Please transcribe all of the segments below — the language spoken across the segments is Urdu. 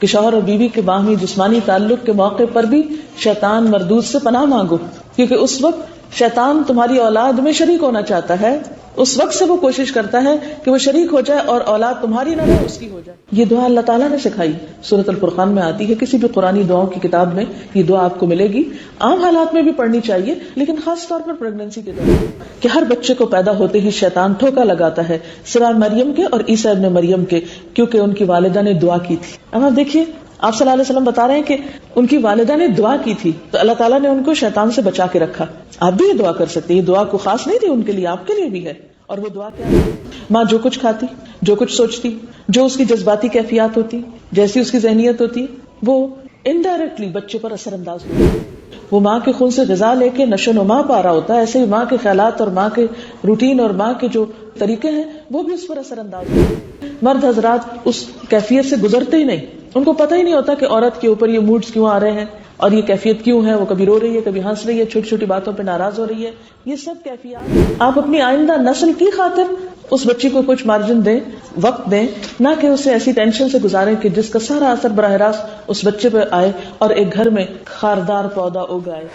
کہ شوہر اور بیوی کے باہمی جسمانی تعلق کے موقع پر بھی شیطان مردود سے پناہ مانگو، کیونکہ اس وقت شیطان تمہاری اولاد میں شریک ہونا چاہتا ہے، اس وقت سے وہ کوشش کرتا ہے کہ وہ شریک ہو جائے اور اولاد تمہاری نہ رہے اس کی ہو جائے۔ یہ دعا اللہ تعالیٰ نے سکھائی، سورۃ الفرقان میں آتی ہے، کسی بھی قرآنی دعاؤں کی کتاب میں یہ دعا آپ کو ملے گی، عام حالات میں بھی پڑھنی چاہیے، لیکن خاص طور پر پریگننسی کے دوران، کہ ہر بچے کو پیدا ہوتے ہی شیطان ٹھوکا لگاتا ہے سوائے مریم کے اور عیسیٰ ابن مریم کے، کیونکہ ان کی والدہ نے دعا کی تھی۔ اب آپ دیکھیے، آپ صلی اللہ علیہ وسلم بتا رہے ہیں کہ ان کی والدہ نے دعا کی تھی تو اللہ تعالیٰ نے ان کو شیطان سے بچا کے رکھا۔ آپ بھی یہ دعا کر سکتے ہیں، یہ دعا کو خاص نہیں تھی ان کے لیے، آپ کے لیے بھی ہے۔ اور وہ دعا کیا ہے؟ ماں جو کچھ کھاتی، جو کچھ سوچتی، جو اس کی جذباتی کیفیات ہوتی، جیسی اس کی ذہنیت ہوتی، وہ انڈائریکٹلی بچے پر اثر انداز ہوتی ہے۔ وہ ماں کے خون سے غذا لے کے نشو نما پا رہا ہوتا ہے، ایسے ہی ماں کے خیالات اور ماں کے روٹین اور ماں کے جو طریقے ہیں وہ بھی اس پر اثر انداز ہوتے ہیں۔ مرد حضرات اس کیفیت سے گزرتے ہی نہیں، ان کو پتہ ہی نہیں ہوتا کہ عورت کے اوپر یہ موڈز کیوں آ رہے ہیں اور یہ کیفیت کیوں ہے، وہ کبھی رو رہی ہے، کبھی ہنس رہی ہے، چھوٹی چھوٹی باتوں پہ ناراض ہو رہی ہے۔ یہ سب کیفیات آپ اپنی آئندہ نسل کی خاطر اس بچی کو کچھ مارجن دیں، وقت دیں، نہ کہ اسے ایسی ٹینشن سے گزاریں کہ جس کا سارا اثر براہ راست اس بچے پہ آئے اور ایک گھر میں خاردار پودا اگائے۔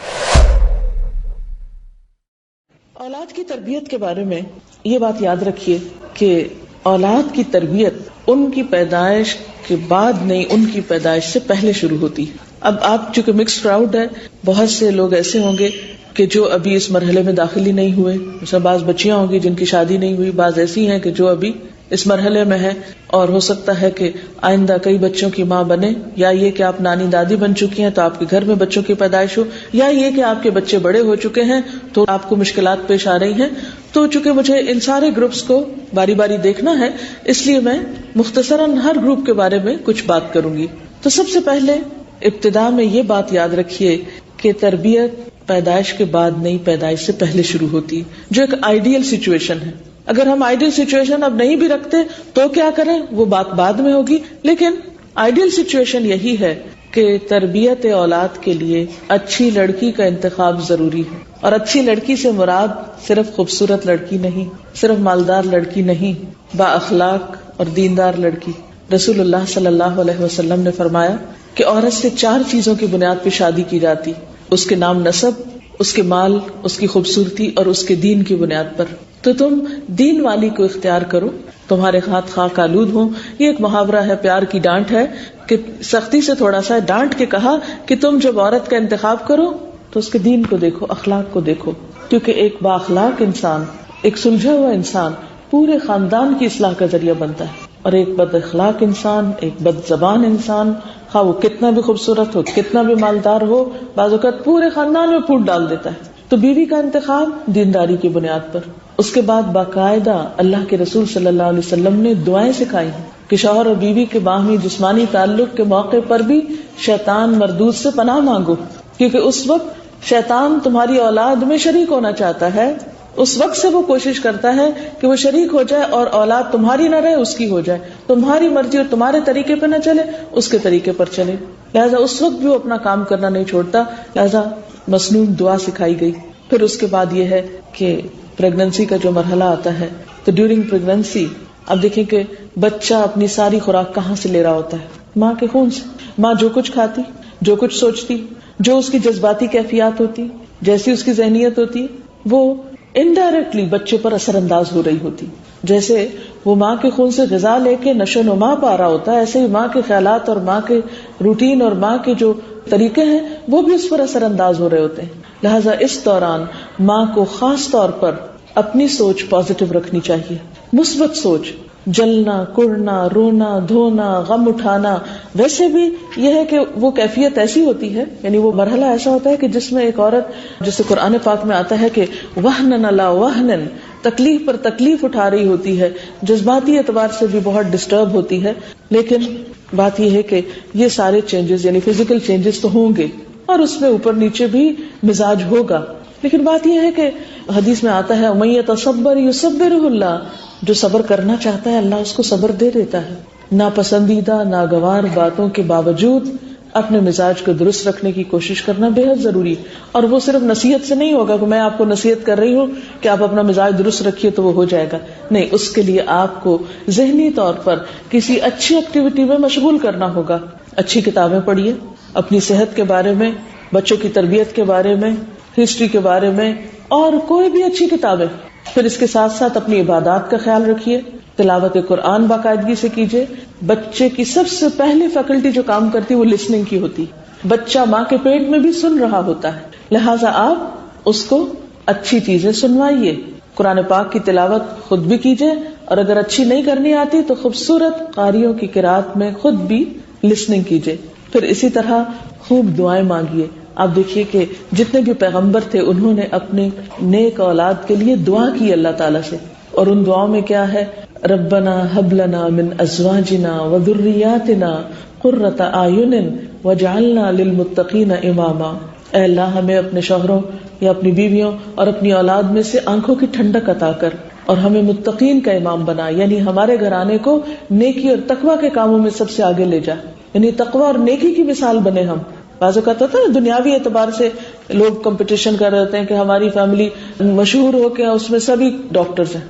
اولاد کی تربیت کے بارے میں یہ بات یاد رکھیے کہ اولاد کی تربیت ان کی پیدائش کے بعد نہیں، ان کی پیدائش سے پہلے شروع ہوتی۔ اب آپ چونکہ مکس کراؤڈ ہے، بہت سے لوگ ایسے ہوں گے کہ جو ابھی اس مرحلے میں داخل ہی نہیں ہوئے، مثلا بعض بچیاں ہوں گی جن کی شادی نہیں ہوئی، بعض ایسی ہیں کہ جو ابھی اس مرحلے میں ہے، اور ہو سکتا ہے کہ آئندہ کئی بچوں کی ماں بنے، یا یہ کہ آپ نانی دادی بن چکی ہیں تو آپ کے گھر میں بچوں کی پیدائش ہو، یا یہ کہ آپ کے بچے بڑے ہو چکے ہیں تو آپ کو مشکلات پیش آ رہی ہیں۔ تو چونکہ مجھے ان سارے گروپس کو باری باری دیکھنا ہے، اس لیے میں مختصراً ہر گروپ کے بارے میں کچھ بات کروں گی۔ تو سب سے پہلے ابتدا میں یہ بات یاد رکھیے کہ تربیت پیدائش کے بعد نہیں، پیدائش سے پہلے شروع ہوتی، جو ایک آئیڈیل سچویشن ہے۔ اگر ہم آئیڈیل سچویشن اب نہیں بھی رکھتے تو کیا کریں، وہ بات بعد میں ہوگی، لیکن آئیڈیل سچویشن یہی ہے کہ تربیت اولاد کے لیے اچھی لڑکی کا انتخاب ضروری ہے۔ اور اچھی لڑکی سے مراد صرف خوبصورت لڑکی نہیں، صرف مالدار لڑکی نہیں، با اخلاق اور دیندار لڑکی۔ رسول اللہ صلی اللہ علیہ وسلم نے فرمایا کہ عورت سے 4 چیزوں کی بنیاد پہ شادی کی جاتی، اس کے نام نسب، اس کے مال، اس کی خوبصورتی اور اس کے دین کی بنیاد پر۔ تو تم دین والی کو اختیار کرو، تمہارے ہاتھ خاک آلود ہوں۔ یہ ایک محاورہ ہے، پیار کی ڈانٹ ہے کہ سختی سے تھوڑا سا ڈانٹ کے کہا کہ تم جب عورت کا انتخاب کرو تو اس کے دین کو دیکھو، اخلاق کو دیکھو، کیونکہ ایک با اخلاق انسان، ایک سلجھا ہوا انسان پورے خاندان کی اصلاح کا ذریعہ بنتا ہے، اور ایک بد اخلاق انسان، ایک بد زبان انسان، خواہ وہ کتنا بھی خوبصورت ہو، کتنا بھی مالدار ہو، بعض اوقات پورے خاندان میں پھوٹ ڈال دیتا ہے۔ تو بیوی کا انتخاب دینداری کی بنیاد پر۔ اس کے بعد باقاعدہ اللہ کے رسول صلی اللہ علیہ وسلم نے دعائیں سکھائی ہیں کہ شوہر اور بیوی کے باہمی جسمانی تعلق کے موقع پر بھی شیطان مردود سے پناہ مانگو، کیونکہ اس وقت شیطان تمہاری اولاد میں شریک ہونا چاہتا ہے، اس وقت سے وہ کوشش کرتا ہے کہ وہ شریک ہو جائے اور اولاد تمہاری نہ رہے اس کی ہو جائے، تمہاری مرضی اور تمہارے طریقے پہ نہ چلے، اس کے طریقے پر چلے۔ لہذا اس وقت بھی وہ اپنا کام کرنا نہیں چھوڑتا، لہذا مسنون دعا سکھائی گئی۔ پھر اس کے بعد یہ ہے کہ پریگننسی کا جو مرحلہ آتا ہے تو ڈیورنگ پریگننسی اب دیکھیں کہ بچہ اپنی ساری خوراک کہاں سے لے رہا ہوتا ہے؟ ماں کے خون سے۔ ماں جو کچھ کھاتی، جو کچھ سوچتی، جو اس کی جذباتی کیفیات ہوتی، جیسی اس کی ذہنیت ہوتی، وہ انڈائریکٹلی بچے پر اثر انداز ہو رہی ہوتی۔ جیسے وہ ماں کے خون سے غذا لے کے نشو نما پا رہا ہوتا ہے، ایسے ہی ماں کے خیالات اور ماں کے روٹین اور ماں کے جو طریقے ہیں وہ بھی اس پر اثر انداز ہو رہے ہوتے ہیں۔ لہٰذا اس دوران ماں کو خاص طور پر اپنی سوچ پازیٹو رکھنی چاہیے، مثبت سوچ، جلنا، کڑنا، رونا، دھونا، غم اٹھانا۔ ویسے بھی یہ ہے کہ وہ کیفیت ایسی ہوتی ہے، یعنی وہ مرحلہ ایسا ہوتا ہے کہ جس میں ایک عورت، جسے قرآن پاک میں آتا ہے کہ وہنن علی وہنن، تکلیف پر تکلیف اٹھا رہی ہوتی ہے، جذباتی اعتبار سے بھی بہت ڈسٹرب ہوتی ہے۔ لیکن بات یہ ہے کہ یہ سارے چینجز یعنی فزیکل چینجز تو ہوں گے اور اس میں اوپر نیچے بھی مزاج ہوگا، لیکن بات یہ ہے کہ حدیث میں آتا ہے وَمَن يَتَصَبَّرْ يُصَبِّرْهُ اللَّهُ، جو صبر کرنا چاہتا ہے اللہ اس کو صبر دے دیتا ہے۔ ناپسندیدہ ناگوار باتوں کے باوجود اپنے مزاج کو درست رکھنے کی کوشش کرنا بے حد ضروری، اور وہ صرف نصیحت سے نہیں ہوگا کہ میں آپ کو نصیحت کر رہی ہوں کہ آپ اپنا مزاج درست رکھیے تو وہ ہو جائے گا، نہیں، اس کے لیے آپ کو ذہنی طور پر کسی اچھی ایکٹیویٹی میں مشغول کرنا ہوگا، اچھی کتابیں پڑھیے، اپنی صحت کے بارے میں، بچوں کی تربیت کے بارے میں، ہسٹری کے بارے میں، اور کوئی بھی اچھی کتابیں. پھر اس کے ساتھ ساتھ اپنی عبادات کا خیال رکھیے، تلاوت قرآن باقاعدگی سے کیجیے. بچے کی سب سے پہلی فیکلٹی جو کام کرتی ہے وہ لسننگ کی ہوتی. بچہ ماں کے پیٹ میں بھی سن رہا ہوتا ہے، لہٰذا آپ اس کو اچھی چیزیں سنوائیے. قرآن پاک کی تلاوت خود بھی کیجیے، اور اگر اچھی نہیں کرنی آتی تو خوبصورت قاریوں کی قرات میں خود بھی لسننگ کیجیے. پھر اسی طرح خوب دعائیں مانگیے. آپ دیکھیے کہ جتنے بھی پیغمبر تھے انہوں نے اپنے نیک اولاد کے لیے دعا کی اللہ تعالیٰ سے، اور ان دعاؤں میں کیا ہے؟ ربنا هب لنا من ازواجنا وذرياتنا قرۃ اعین واجعلنا للمتقین اماما. اے اللہ ہمیں اپنے شوہروں یا اپنی بیویوں اور اپنی اولاد میں سے آنکھوں کی ٹھنڈک عطا کر، اور ہمیں متقین کا امام بنا، یعنی ہمارے گھرانے کو نیکی اور تقوی کے کاموں میں سب سے آگے لے جا، یعنی تقوی اور نیکی کی مثال بنے ہم. بعض اوقات ہوتا ہے دنیاوی اعتبار سے لوگ کمپٹیشن کر رہے ہیں کہ ہماری فیملی مشہور ہو کے اس میں سبھی ڈاکٹرز ہیں،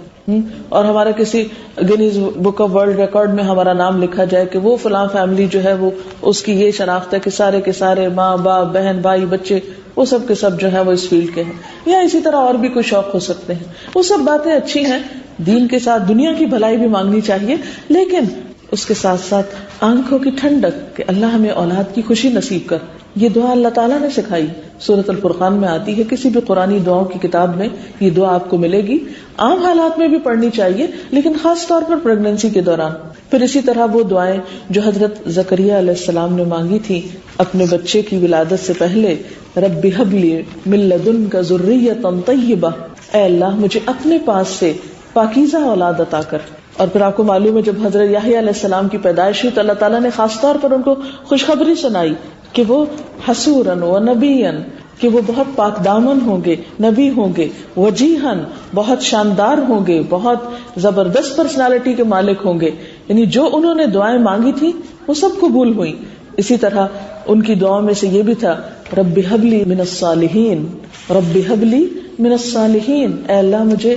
اور ہمارا کسی Guinness book of world record میں ہمارا نام لکھا جائے کہ وہ فلاں فیملی جو ہے وہ اس کی یہ شناخت ہے کہ سارے کے سارے ماں باپ بہن بھائی بچے وہ سب کے سب جو ہے وہ اس فیلڈ کے ہیں. یا اسی طرح اور بھی کوئی شوق ہو سکتے ہیں. وہ سب باتیں اچھی ہیں، دین کے ساتھ دنیا کی بھلائی بھی مانگنی چاہیے، لیکن اس کے ساتھ ساتھ آنکھوں کی ٹھنڈک کہ اللہ ہمیں اولاد کی خوشی نصیب کر. یہ دعا اللہ تعالیٰ نے سکھائی، سورۃ الفرقان میں آتی ہے. کسی بھی قرآنی دعاؤں کی کتاب میں یہ دعا آپ کو ملے گی. عام حالات میں بھی پڑھنی چاہیے، لیکن خاص طور پر پریگنینسی کے دوران. پھر اسی طرح وہ دعائیں جو حضرت زکریا علیہ السلام نے مانگی تھی اپنے بچے کی ولادت سے پہلے، رب ہب لی من لدنک ذریۃ طیبہ، اے اللہ مجھے اپنے پاس سے پاکیزہ اولاد عطا کر. اور پھر آپ کو معلوم ہے جب حضرت یحییٰ علیہ السلام کی پیدائش ہوئی تو اللہ تعالیٰ نے خاص طور پر ان کو خوشخبری سنائی کہ وہ حسوراً و نبیًا، کہ وہ بہت پاک دامن ہوں گے، نبی ہوں گے، وجیہاً بہت شاندار ہوں گے، بہت زبردست پرسنالٹی کے مالک ہوں گے. یعنی جو انہوں نے دعائیں مانگی تھی وہ سب قبول ہوئی. اسی طرح ان کی دعاؤں میں سے یہ بھی تھا رب ہب لی من الصالحین، رب ہب لی من الصالحین، اے اللہ مجھے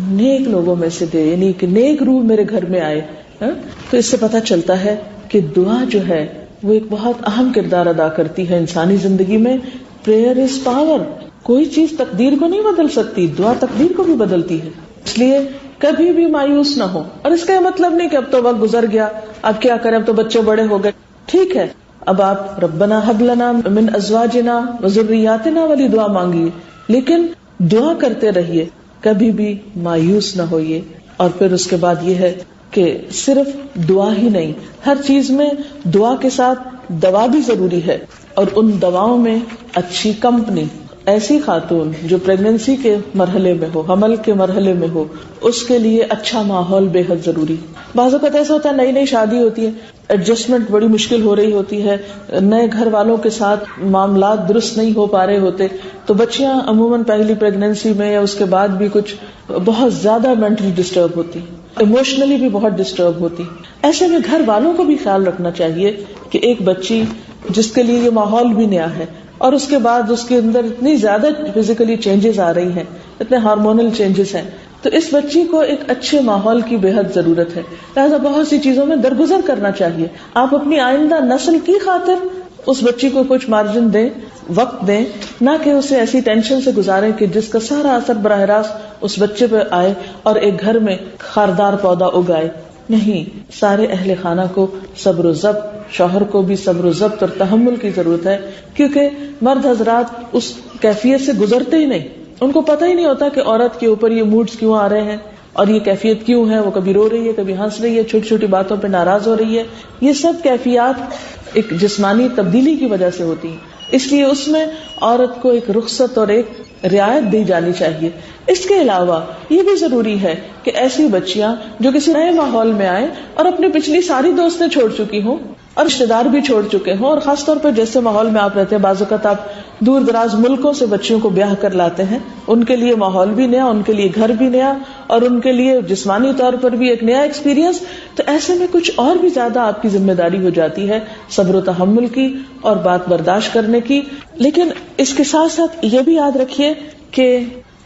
نیک لوگوں میں سے دے، یعنی کہ نیک روح میرے گھر میں آئے. تو اس سے پتہ چلتا ہے کہ دعا جو ہے وہ ایک بہت اہم کردار ادا کرتی ہے انسانی زندگی میں. Prayer is power. کوئی چیز تقدیر کو نہیں بدل سکتی، دعا تقدیر کو بھی بدلتی ہے. اس لیے کبھی بھی مایوس نہ ہو. اور اس کا یہ مطلب نہیں کہ اب تو وقت گزر گیا، اب کیا کریں، اب تو بچے بڑے ہو گئے. ٹھیک ہے، اب آپ ربنا ہب لنا من ازواجنا وذریاتنا والی دعا مانگیے، لیکن دعا کرتے رہیے، کبھی بھی مایوس نہ ہوئیے. اور پھر اس کے بعد یہ ہے کہ صرف دعا ہی نہیں، ہر چیز میں دعا کے ساتھ دوا بھی ضروری ہے. اور ان دواؤں میں اچھی کمپنی، ایسی خاتون جو پریگنینسی کے مرحلے میں ہو، حمل کے مرحلے میں ہو، اس کے لیے اچھا ماحول بے حد ضروری. بعض اوقات ایسا ہوتا ہے نئی نئی شادی ہوتی ہے، ایڈجسٹمنٹ بڑی مشکل ہو رہی ہوتی ہے، نئے گھر والوں کے ساتھ معاملات درست نہیں ہو پا رہے ہوتے، تو بچیاں عموماً پہلی پریگنینسی میں یا اس کے بعد بھی کچھ بہت زیادہ مینٹلی ڈسٹرب ہوتی، ایموشنلی بھی بہت ڈسٹرب ہوتی. ایسے میں گھر والوں کو بھی خیال رکھنا چاہیے کہ ایک بچی جس کے لیے یہ ماحول بھی نیا ہے، اور اس کے بعد اس کے اندر اتنی زیادہ فزیکلی چینجز آ رہی ہیں، اتنے ہارمونل چینجز ہیں، تو اس بچی کو ایک اچھے ماحول کی بے حد ضرورت ہے. لہٰذا بہت سی چیزوں میں درگزر کرنا چاہیے. آپ اپنی آئندہ نسل کی خاطر اس بچی کو کچھ مارجن دیں، وقت دیں، نہ کہ اسے ایسی ٹینشن سے گزاریں کہ جس کا سارا اثر براہ راست اس بچے پہ آئے اور ایک گھر میں خاردار پودا اگائے. نہیں، سارے اہل خانہ کو صبر و ضبط، شوہر کو بھی صبر و ضبط اور تحمل کی ضرورت ہے، کیونکہ مرد حضرات اس کیفیت سے گزرتے ہی نہیں. ان کو پتہ ہی نہیں ہوتا کہ عورت کے اوپر یہ موڈز کیوں آ رہے ہیں اور یہ کیفیت کیوں ہے. وہ کبھی رو رہی ہے، کبھی ہنس رہی ہے، چھوٹی چھوٹی باتوں پہ ناراض ہو رہی ہے. یہ سب کیفیات ایک جسمانی تبدیلی کی وجہ سے ہوتی ہیں. اس لیے اس میں عورت کو ایک رخصت اور ایک رعایت دی جانی چاہیے. اس کے علاوہ یہ بھی ضروری ہے کہ ایسی بچیاں جو کسی نئے ماحول میں آئیں اور اپنی پچھلی ساری دوستیں چھوڑ چکی ہوں اور رشتے دار بھی چھوڑ چکے ہوں، اور خاص طور پر جیسے ماحول میں آپ رہتے ہیں، بعض اوقات آپ دور دراز ملکوں سے بچیوں کو بیاہ کر لاتے ہیں، ان کے لیے ماحول بھی نیا، ان کے لیے گھر بھی نیا، اور ان کے لیے جسمانی طور پر بھی ایک نیا ایکسپیرینس. تو ایسے میں کچھ اور بھی زیادہ آپ کی ذمہ داری ہو جاتی ہے صبر و تحمل کی اور بات برداشت کرنے کی. لیکن اس کے ساتھ ساتھ یہ بھی یاد رکھیے کہ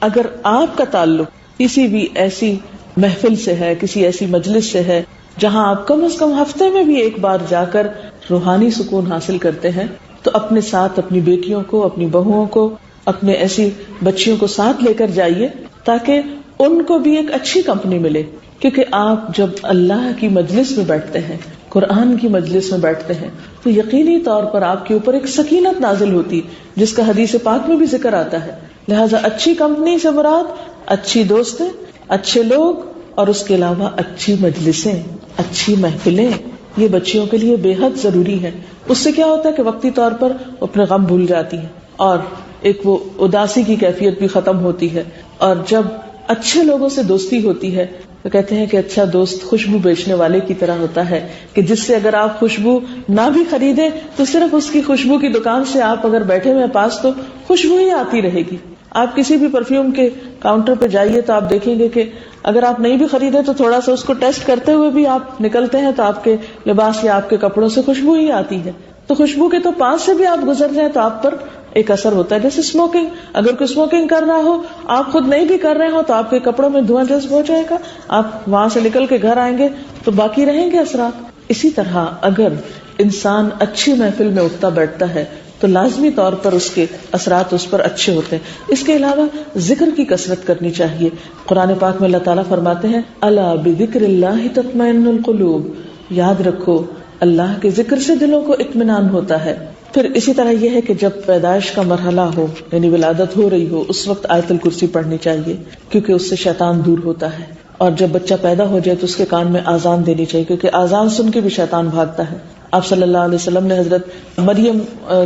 اگر آپ کا تعلق کسی بھی ایسی محفل سے ہے، کسی ایسی مجلس سے ہے جہاں آپ کم از کم ہفتے میں بھی ایک بار جا کر روحانی سکون حاصل کرتے ہیں تو اپنے ساتھ اپنی بیٹیوں کو، اپنی بہوؤں کو، اپنے ایسی بچیوں کو ساتھ لے کر جائیے تاکہ ان کو بھی ایک اچھی کمپنی ملے. کیونکہ آپ جب اللہ کی مجلس میں بیٹھتے ہیں، قرآن کی مجلس میں بیٹھتے ہیں، تو یقینی طور پر آپ کے اوپر ایک سکینت نازل ہوتی جس کا حدیث پاک میں بھی ذکر آتا ہے. لہذا اچھی کمپنی سے مراد اچھی دوستیں، اچھے لوگ، اور اس کے علاوہ اچھی مجلسیں، اچھی محفلیں، یہ بچیوں کے لیے بے حد ضروری ہے. اس سے کیا ہوتا ہے کہ وقتی طور پر اپنے غم بھول جاتی ہے اور ایک وہ اداسی کی کیفیت بھی ختم ہوتی ہے. اور جب اچھے لوگوں سے دوستی ہوتی ہے تو کہتے ہیں کہ اچھا دوست خوشبو بیچنے والے کی طرح ہوتا ہے کہ جس سے اگر آپ خوشبو نہ بھی خریدیں تو صرف اس کی خوشبو کی دکان سے آپ اگر بیٹھے ہوئے پاس تو خوشبو ہی آتی رہے گی. آپ کسی بھی پرفیوم کے کاؤنٹر پہ جائیے تو آپ دیکھیں گے کہ اگر آپ نہیں بھی خریدے تو تھوڑا سا اس کو ٹیسٹ کرتے ہوئے بھی آپ نکلتے ہیں تو آپ کے لباس یا آپ کے کپڑوں سے خوشبو ہی آتی ہے. تو خوشبو کے تو پاس سے بھی آپ گزر جائیں تو آپ پر ایک اثر ہوتا ہے. جیسے اسموکنگ، اگر کوئی اسموکنگ کر رہا ہو، آپ خود نہیں بھی کر رہے ہو تو آپ کے کپڑوں میں دھواں جذب ہو جائے گا، آپ وہاں سے نکل کے گھر آئیں گے تو باقی رہیں گے اثرات. اسی طرح اگر انسان اچھی محفل میں اٹھتا بیٹھتا ہے تو لازمی طور پر اس کے اثرات اس پر اچھے ہوتے ہیں. اس کے علاوہ ذکر کی کثرت کرنی چاہیے. قرآن پاک میں اللہ تعالیٰ فرماتے ہیں الا بذکر اللہ تطمئن القلوب، یاد رکھو اللہ کے ذکر سے دلوں کو اطمینان ہوتا ہے. پھر اسی طرح یہ ہے کہ جب پیدائش کا مرحلہ ہو یعنی ولادت ہو رہی ہو اس وقت آیت الکرسی پڑھنی چاہیے کیونکہ اس سے شیطان دور ہوتا ہے. اور جب بچہ پیدا ہو جائے تو اس کے کان میں آذان دینی چاہیے کیونکہ آذان سن کے بھی شیطان بھاگتا ہے. آپ صلی اللہ علیہ وسلم نے حضرت مریم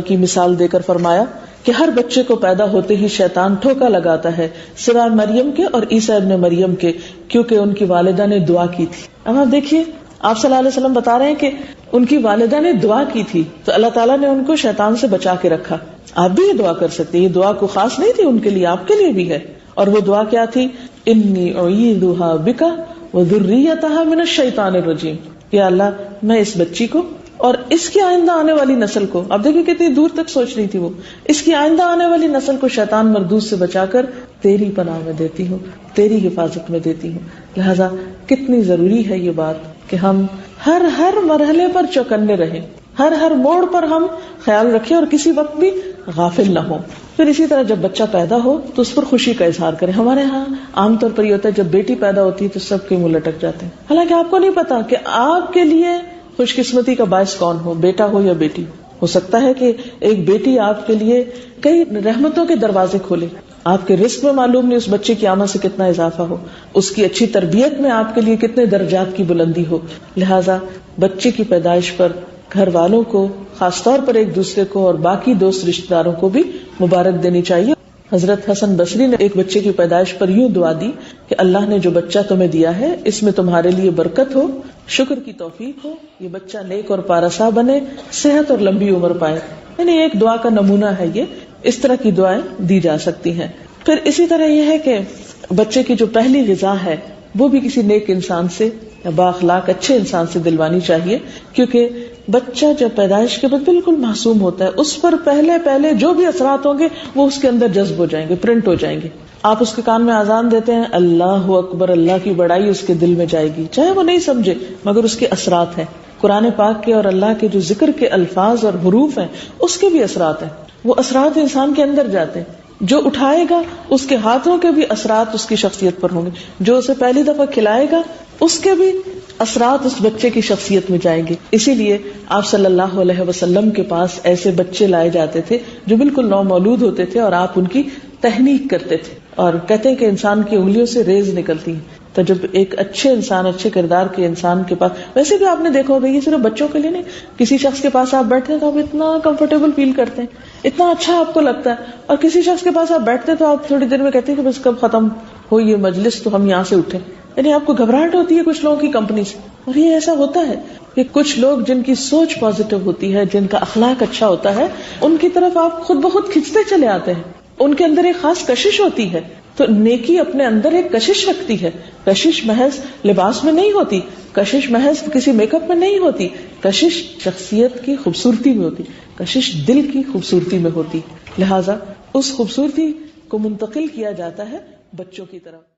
کی مثال دے کر فرمایا کہ ہر بچے کو پیدا ہوتے ہی شیطان ٹھوکا لگاتا ہے سوائے مریم کے اور عیسیٰ ابن مریم کے کیونکہ ان کی والدہ نے دعا کی تھی. اب آپ دیکھیے آپ صلی اللہ علیہ وسلم بتا رہے ہیں کہ ان کی والدہ نے دعا کی تھی تو اللہ تعالیٰ نے ان کو شیطان سے بچا کے رکھا. آپ بھی یہ دعا کر سکتے ہیں. یہ دعا کو خاص نہیں تھی ان کے لیے، آپ کے لیے بھی ہے. اور وہ دعا کیا تھی؟ انی اعیذھا بک وذریتھا من الشیطان الرجیم. یا اللہ میں اس بچی کو اور اس کی آئندہ آنے والی نسل کو، اب دیکھیں کتنی دور تک سوچ رہی تھی وہ، اس کی آئندہ آنے والی نسل کو شیطان مردود سے بچا کر تیری پناہ میں دیتی ہوں، تیری حفاظت میں دیتی ہوں. لہذا کتنی ضروری ہے یہ بات کہ ہم ہر مرحلے پر چوکنے رہیں، ہر موڑ پر ہم خیال رکھیں اور کسی وقت بھی غافل نہ ہوں. پھر اسی طرح جب بچہ پیدا ہو تو اس پر خوشی کا اظہار کریں. ہمارے ہاں عام طور پر یہ ہوتا ہے جب بیٹی پیدا ہوتی ہے تو سب کے منہ لٹک جاتے ہیں، حالانکہ آپ کو نہیں پتا کہ آپ کے لیے خوش قسمتی کا باعث کون ہو، بیٹا ہو یا بیٹی. ہو سکتا ہے کہ ایک بیٹی آپ کے لیے کئی رحمتوں کے دروازے کھولے. آپ کے رزق میں معلوم نہیں اس بچے کی آمد سے کتنا اضافہ ہو، اس کی اچھی تربیت میں آپ کے لیے کتنے درجات کی بلندی ہو. لہذا بچے کی پیدائش پر گھر والوں کو، خاص طور پر ایک دوسرے کو اور باقی دوست رشتہ داروں کو بھی مبارک دینی چاہیے. حضرت حسن بصری نے ایک بچے کی پیدائش پر یوں دعا دی کہ اللہ نے جو بچہ تمہیں دیا ہے اس میں تمہارے لیے برکت ہو، شکر کی توفیق ہو، یہ بچہ نیک اور پارسا بنے، صحت اور لمبی عمر پائے. یعنی ایک دعا کا نمونہ ہے یہ. اس طرح کی دعائیں دی جا سکتی ہیں. پھر اسی طرح یہ ہے کہ بچے کی جو پہلی غذا ہے وہ بھی کسی نیک انسان سے یا بااخلاق اچھے انسان سے دلوانی چاہیے کیونکہ بچہ جب پیدائش کے بعد بالکل معصوم ہوتا ہے، اس پر پہلے جو بھی اثرات ہوں گے وہ اس کے اندر جذب ہو جائیں گے، پرنٹ ہو جائیں گے. آپ اس کے کان میں اذان دیتے ہیں اللہ اکبر، اللہ کی بڑائی اس کے دل میں جائے گی چاہے وہ نہیں سمجھے مگر اس کے اثرات ہیں. قرآن پاک کے اور اللہ کے جو ذکر کے الفاظ اور حروف ہیں اس کے بھی اثرات ہیں. وہ اثرات انسان کے اندر جاتے ہیں. جو اٹھائے گا اس کے ہاتھوں کے بھی اثرات اس کی شخصیت پر ہوں گے. جو اسے پہلی دفعہ کھلائے گا اس کے بھی اثرات اس بچے کی شخصیت میں جائیں گے. اسی لیے آپ صلی اللہ علیہ وسلم کے پاس ایسے بچے لائے جاتے تھے جو بالکل نومولود ہوتے تھے اور آپ ان کی تحنیک کرتے تھے. اور کہتے ہیں کہ انسان کی انگلیوں سے ریز نکلتی ہیں. تو جب ایک اچھے انسان، اچھے کردار کے انسان کے پاس، ویسے بھی آپ نے دیکھا ہوگا یہ صرف بچوں کے لیے نہیں، کسی شخص کے پاس آپ بیٹھتے ہیں تو آپ اتنا کمفرٹیبل فیل کرتے ہیں، اتنا اچھا آپ کو لگتا ہے. اور کسی شخص کے پاس آپ بیٹھتے ہیں تو آپ تھوڑی دیر میں کہتے ہیں کہ بس کب ختم ہو یہ مجلس تو ہم یہاں سے اٹھیں. یعنی آپ کو گھبراہٹ ہوتی ہے کچھ لوگوں کی کمپنی سے. اور یہ ایسا ہوتا ہے کہ کچھ لوگ جن کی سوچ پازیٹو ہوتی ہے، جن کا اخلاق اچھا ہوتا ہے، ان کی طرف آپ خود بخود کھنچتے چلے آتے ہیں. ان کے اندر ایک خاص کشش ہوتی ہے. تو نیکی اپنے اندر ایک کشش رکھتی ہے. کشش محض لباس میں نہیں ہوتی، کشش محض کسی میک اپ میں نہیں ہوتی، کشش شخصیت کی خوبصورتی میں ہوتی، کشش دل کی خوبصورتی میں ہوتی. لہذا اس خوبصورتی کو منتقل کیا جاتا ہے بچوں کی طرف.